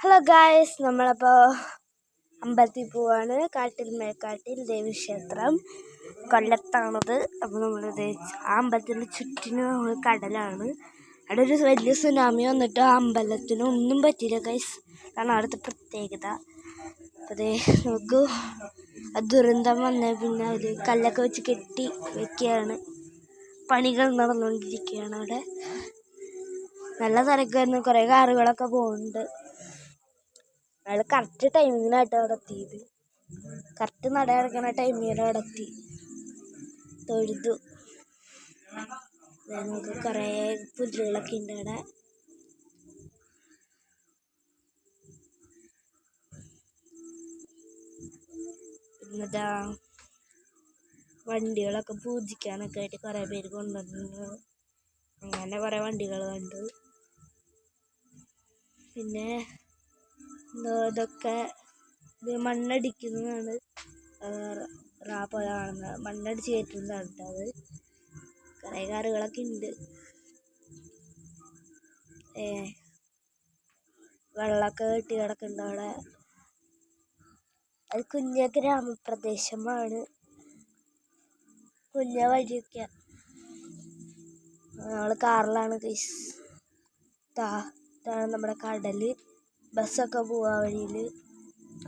Hello guys, നമ്മളപ്പോൾ അമ്പലത്തിൽ പോവാണ്. മേൽക്കാട്ടിൽ ദേവീക്ഷേത്രം കൊല്ലത്താണത്. അപ്പോൾ നമ്മളിത് ആ അമ്പലത്തിൻ്റെ ചുറ്റിനും നമ്മൾ കടലാണ്. അവിടെ ഒരു വലിയ സുനാമി വന്നിട്ട് ആ അമ്പലത്തിന് ഒന്നും പറ്റിയില്ല ഗൈസ്. അതാണ് അവിടുത്തെ പ്രത്യേകത. അപ്പോൾ നമുക്ക് ദുരന്തം വന്ന പിന്നെ ഒരു കല്ലൊക്കെ വെച്ച് കെട്ടി വെക്കുകയാണ്. പണികൾ നടന്നുകൊണ്ടിരിക്കുകയാണ്. അവിടെ നല്ല തിരക്കായിരുന്നു. കുറേ കാറുകളൊക്കെ പോകുന്നുണ്ട്. അയാൾ കറക്റ്റ് ടൈമിങ്ങിനായിട്ട് അവിടെ എത്തിയത്. കറക്റ്റ് നട ഇറങ്ങുന്ന ടൈമിങ്ങിന് അവിടെ എത്തി. തൊഴുതു. നമുക്ക് കുറേ പുല്ലുകളൊക്കെ ഉണ്ട് അവിടെ. പിന്നെന്താ വണ്ടികളൊക്കെ പൂജിക്കാനൊക്കെ ആയിട്ട് കുറേ പേര് കൊണ്ടുവന്നു. അങ്ങനെ കുറേ വണ്ടികൾ കണ്ടു. പിന്നെ ഇതൊക്കെ മണ്ണടിക്കുന്നതാണ്. പോലെ കാണുന്നത് മണ്ണടിച്ച് കയറ്റുന്നതാണ് കേട്ടോ. അത് കുറേ കാറുകളൊക്കെ ഉണ്ട്. വെള്ളമൊക്കെ കെട്ടി കിടക്കുന്നുണ്ട് അവിടെ. അത് കുഞ്ഞ ഗ്രാമപ്രദേശമാണ്. കുഞ്ഞ വഴിയൊക്കെ. നമ്മൾ കാറിലാണ് ഗൈസ്. ഇതാണ് നമ്മുടെ കടല്. ബസ്സൊക്കെ പോവാ വഴിയിൽ.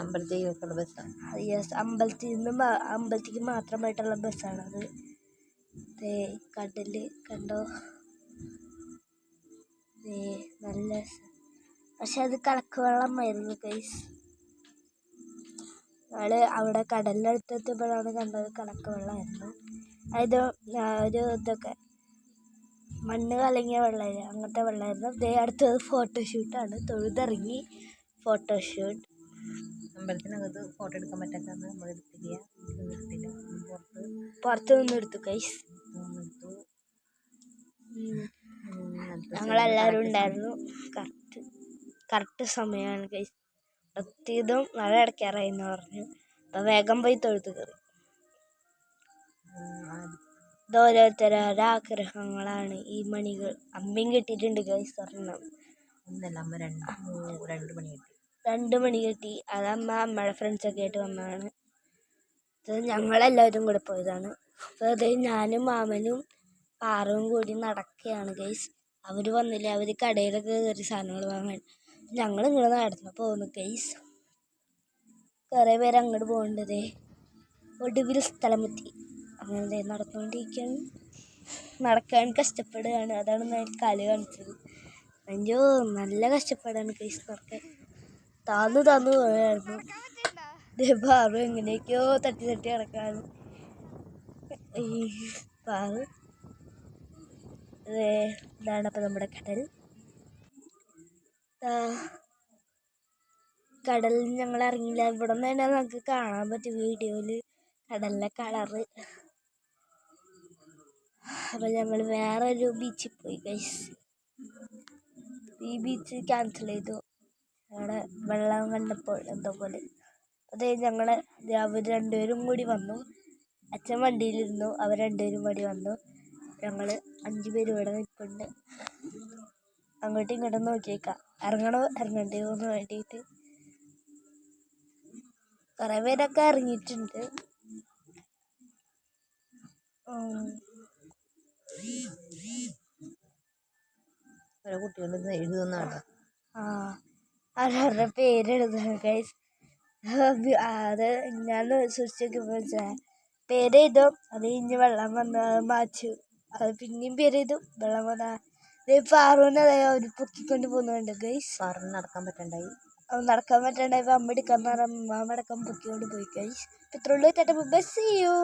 അമ്പലത്തേക്കുള്ള ബസ്സാണ്. യെസ്, അമ്പലത്തേക്ക് മാത്രമായിട്ടുള്ള ബസ്സാണത്. കടല് കണ്ടോ. നല്ല പക്ഷെ അത് കലക്ക് വെള്ളമായിരുന്നു ഗൈസ്. ഞങ്ങള് അവിടെ കടലിൻ്റെ അടുത്തെത്തിയപ്പോഴാണ് കണ്ടത് കലക്ക് വെള്ളമായിരുന്നു. അതായത് ഒരു ഇതൊക്കെ മണ്ണ് കലങ്ങിയ വെള്ളമില്ല, അങ്ങനത്തെ വെള്ളമായിരുന്നു. അടുത്തത് ഫോട്ടോഷൂട്ടാണ്. തൊഴുതിറങ്ങി ഫോട്ടോഷൂട്ട്. അമ്പലത്തിനകത്ത് ഫോട്ടോ എടുക്കാൻ പറ്റാത്ത നമ്മൾ എടുത്തില്ല. പുറത്ത് നിന്ന് എടുത്തു ഗൈസ്. ഞങ്ങളെല്ലാവരും ഉണ്ടായിരുന്നു. കറക്റ്റ് സമയമാണ് ഗൈസ്. എത്തിയതും മഴ അടയ്ക്കാറായി എന്ന് പറഞ്ഞു. അപ്പം വേഗം പോയി തൊഴുത്ത് കയറി. ഓരോരുത്തരോരോ ആഗ്രഹങ്ങളാണ് ഈ മണികൾ. അമ്മയും കിട്ടിയിട്ടുണ്ട് ഗൈസ്. അമ്മ 2 മണി കിട്ടി. അത് അമ്മയുടെ ഫ്രണ്ട്സൊക്കെ ആയിട്ട് വന്നതാണ്. അത് ഞങ്ങളെല്ലാവരും കൂടെ പോയതാണ്. അപ്പോൾ അത് ഞാനും മാമനും പാറവും കൂടി നടക്കുകയാണ് ഗൈസ്. അവർ വന്നില്ല. അവർ കടയിലൊക്കെ കയറി സാധനങ്ങൾ വാങ്ങാൻ. ഞങ്ങൾ ഇങ്ങനെ നടന്നു പോകുന്നു ഗൈസ്. കുറേ പേര് അങ്ങോട്ട് പോകേണ്ടത്. ഒടുവിൽ സ്ഥലമെത്തി. അങ്ങനെ നടന്നുകൊണ്ടിരിക്കുകയാണ്. നടക്കാൻ കഷ്ടപ്പെടുകയാണ്. അതാണ് ഞാൻ കാല് കാണിച്ചത്. അയ്യോ, നല്ല കഷ്ടപ്പാടാണ് ഗൈസ് നടക്കാൻ. താന്നു പോയായിരുന്നു. പാറു എങ്ങനെയൊക്കെയോ തട്ടി കിടക്കാണ്. പാറു ഇതാണ് അപ്പം നമ്മുടെ കടൽ. കടലിൽ ഞങ്ങൾ ഇറങ്ങിയില്ല. ഇവിടെ നിന്ന് തന്നെ നമുക്ക് കാണാൻ പറ്റും വീഡിയോയിൽ കടലിലെ കളറ്. അപ്പം ഞങ്ങൾ വേറൊരു ബീച്ചിൽ പോയി ഗൈസ്. ഈ ബീച്ച് ക്യാൻസൽ ചെയ്തു. അവിടെ വെള്ളം കണ്ടപ്പോൾ എന്തോ പോലെ. അത് അവർ 2 പേരും കൂടി വന്നു. അച്ഛൻ വണ്ടിയിലിരുന്നു. അവർ 2 പേരും കൂടി വന്നു. ഞങ്ങൾ 5 പേര് ഇവിടെ നിൽപ്പുണ്ട്. അങ്ങോട്ടും ഇങ്ങോട്ടും നോക്കിയേക്കാം, ഇറങ്ങണോ ഇറങ്ങണ്ടയോ എന്ന് വേണ്ടിയിട്ട്. കുറേ പേരൊക്കെ ഇറങ്ങിയിട്ടുണ്ട്. കുട്ടികൾ എഴുതുന്നതാണ്. അവരുടെ പേരെഴുതണം ഗൈസ്. അത് ഞാൻ സൂക്ഷിച്ചൊക്കെ പേരെഴുതും. അത് കഴിഞ്ഞ് വെള്ളം വന്ന് മാച്ചു. അത് പിന്നെയും പേരെഴുതും. വെള്ളം വന്ന പാറുവിനെ അവർ പൊക്കിക്കൊണ്ട് പോകുന്നുണ്ട് ഗൈസ്. പാറിന് നടക്കാൻ പറ്റണ്ടായി. അമ്മ എടുക്കാന്ന് പറഞ്ഞാൽ അമ്മ അടക്കം പൊക്കിക്കൊണ്ട് പോയി ഗൈസ്. ഇത്രയുള്ളൂ. ബസ് ചെയ്യൂ.